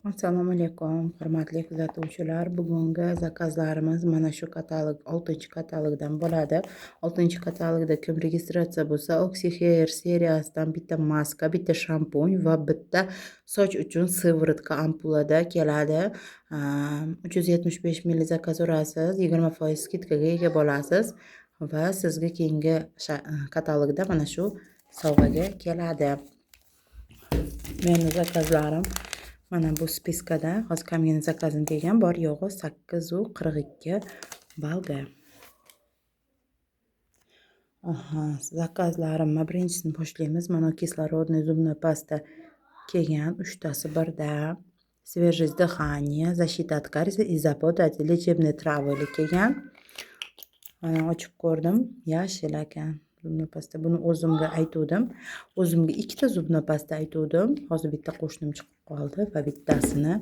Assalomu alaykum, hurmatli kuzatuvchilar. Bugungi zakazlarimiz mana shu katalog, 6-katalogdan bo'ladi. 6-katalogda kim registratsiya bo'lsa, Oxyhair seriyasidan bitta maska, bitta shampun va bitta soch uchun sivoritka ampulada keladi. 375 ml zakaz urasiz, 20% skidkaga ega bo'lasiz va sizga keyingi katalogda mana shu sovg'aga keladi. Meni zakazlarim mana bu spiskada hozir kamgina zakazim kelgan, bor yo'g'i 842 balga. Zakazlarimni birinchisini boshlaymiz. Mana kislorodniy zubnoy pasta kelgan, 3tasi birda. Свежее дыхание, защита от кариеса и забота от лечебной travы kelgan. Mana ochib ko'rdim, yashil ekan. Zubnoy pasta. Buni o'zimga aytuvdim. O'zimga 2ta zubnoy pasta aytuvdim. Hozir bitta qo'shnim chiqib qoldi va bittasini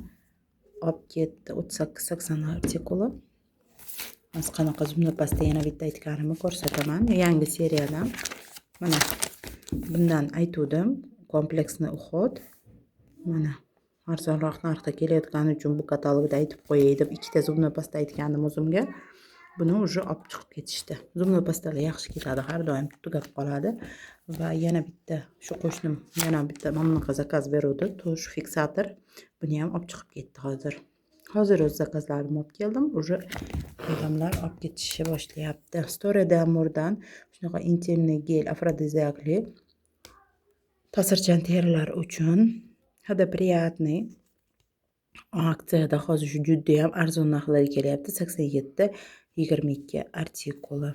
olib ketdi. 38-80 artikuli. Hozir qanaqa zubnoy pasta yana bitta aytganimni ko'rsataman. Yangi seriyadan. Mana bundan aytuvdim. Kompleksni uhod. Mana arzonroq narxda kelayotgani uchun bu katalogda aytib qo'yay deb 2ta zubnoy pasta aytgandim o'zimga. Buni уже olib chiqib ketishdi. Zubnoy pastalar yaxshi ketadi, har doim tugab qoladi. Va yana bitta shu qo'shnim yana bitta mana bunaqa zakaz beruvdi, tush fiksator. Buni ham olib chiqib ketdi hozir. Hozir o'z zakazlarimni olib keldim. Уже odamlar olib ketishni boshlayapti. Story D'Amour'dan shunaqa intimniy gel afrodiziakli ta'sirchan terilar uchun hidi приятный aksiyada hozir shu juda ham arzon narxlarga kelyapti. 87-22 artikuli.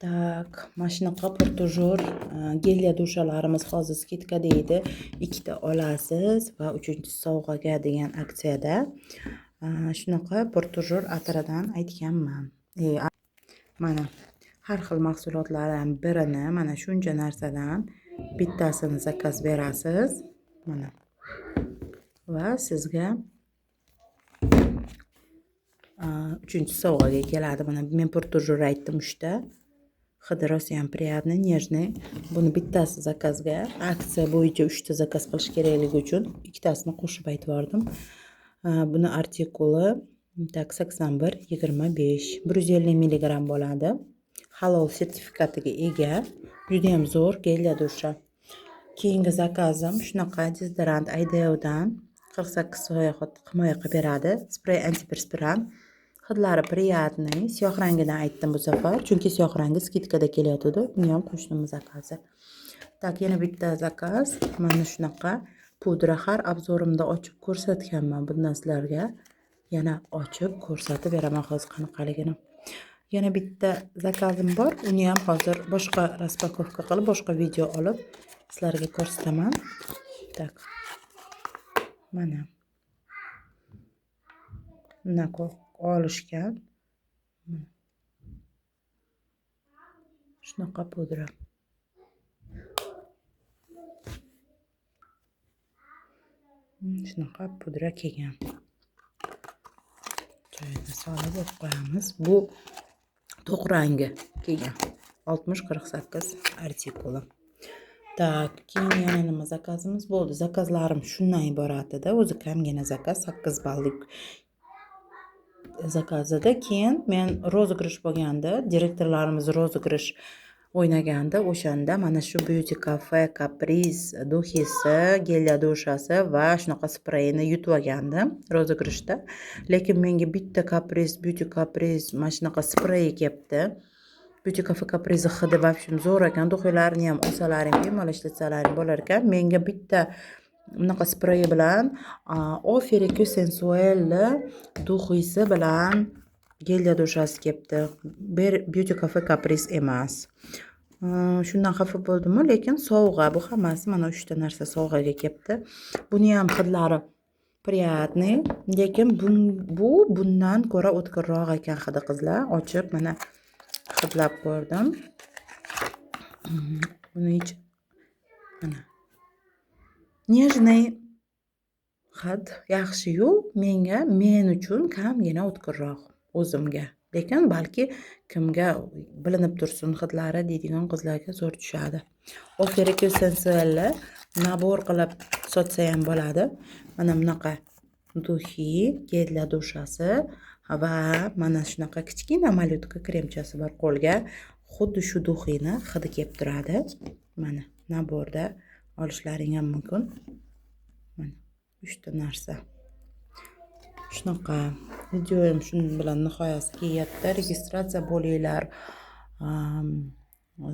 Tak, mana shunaqa portujur gelya dushalarimiz hozir skidka deydi. 2ta olasiz va 3-chi sovg'aga degan aksiyada. Shunaqa portujur atridan aytganman. Mana har xil mahsulotlardan birini mana shuncha narsadan bittasini zakaz berasiz. Mana. Va sizga 3-chi sovg'aga keladi. Mana men portujur aytdim 3ta. Hidi rosiyam приятный, нежный. Buni bittasi zakazga, aksiya bo'yicha 3ta zakaz qilish kerakligi uchun ikkitasini qo'shib aytib yordim. Buni artikuli 81-25, 150 mg bo'ladi. Halol sertifikatiga ega, juda ham zo'r gelya dusha. Keyingi zakazim shunaqa dezodorant Ideo'dan 48 soya himoya qilib beradi. Sprey antiperspirant. Hidlari приятный. Siyoh rangidan aytdim bu safar, chunki siyoh rangi skidkada kelyotdi. Buni ham qo'shnimiz zakazi. Tak, yana bitta zakaz. Mana shunaqa pudra har obzorimda ochib ko'rsatganman bundan sizlarga. Yana ochib ko'rsatib beraman hozir qanaqaligini. Yana bitta zakazim bor. Uni ham hozir boshqa raspakovka qilib, boshqa video olib sizlarga ko'rsataman. Tak. Mana. Bunaqa olishgan. Shunaqa pudra. Shunaqa pudra kelgan. Joyiga solib qo'yamiz. Bu to'q rangi kelgan. 60-48 artikuli. Tak, keyin yana nima zakazimiz bo'ldi? Zakazlarim shundan iborat edi. O'zi kamgina zakaz 8 ballik zakazida. Keyin men rozigrish bo'lganda, direktorlarimiz rozigrish o'ynaganda, o'shanda mana shu Beauty Cafe Caprice duxisi, gelya dushasi va shunaqa spreyni yutib olgandim rozigrishda. Lekin menga bitta Caprice, Beauty Caprice mana shunaqa sprey kelibdi. Beauty Cafe Caprice hidi va shum zo'r ekan. Duxiylarni ham olsalaring, bemalol ishlatsalaring bo'lar ekan. Menga bitta bunaqa sprey bilan Oferico Sensuel duxisi bilan gelya dushasi kelibdi. Beauty Cafe Caprice emas. Shundan xafa bo'ldim-ku, lekin sovg'a bu hammasi mana 3ta narsa sovg'aga kelibdi. Buni ham hidlari приятный, lekin bu bundan ko'ra o'tkirroq ekan hidi qizlar. Ochib mana hidlab ko'rdim. Buni mana нежный hid yaxshi-yu, men uchun kamgina o'tkirroq o'zimga. Lekin balki kimga bilinib tursin hidlari deydigan qizlarga zo'r tushadi. Oferico Sensuel nabor qilib sotsa ham bo'ladi. Mana bunaqa duxi, gellar dushasi va mana shunaqa kichkina malyotka kremchasi bor qo'lga. Xuddi shu duxini hidi kelib turadi. Mana naborda olishlaring ham mumkin. Mana 3 ta narsa. Shunaqa videoyim shuning bilan nihoyasiga yetdi. Registratsiya bo'linglar,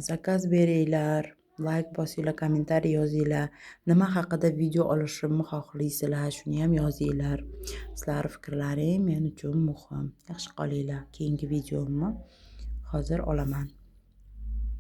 zakaz beringlar, like bosinglar, kommentariy yozinglar. Nima haqida video olishimni xohlaysizlar, shuni ham yozinglar. Sizlar fikrlaring men uchun muhim. Yaxshi qolinglar. Keyingi videomni hozir olaman.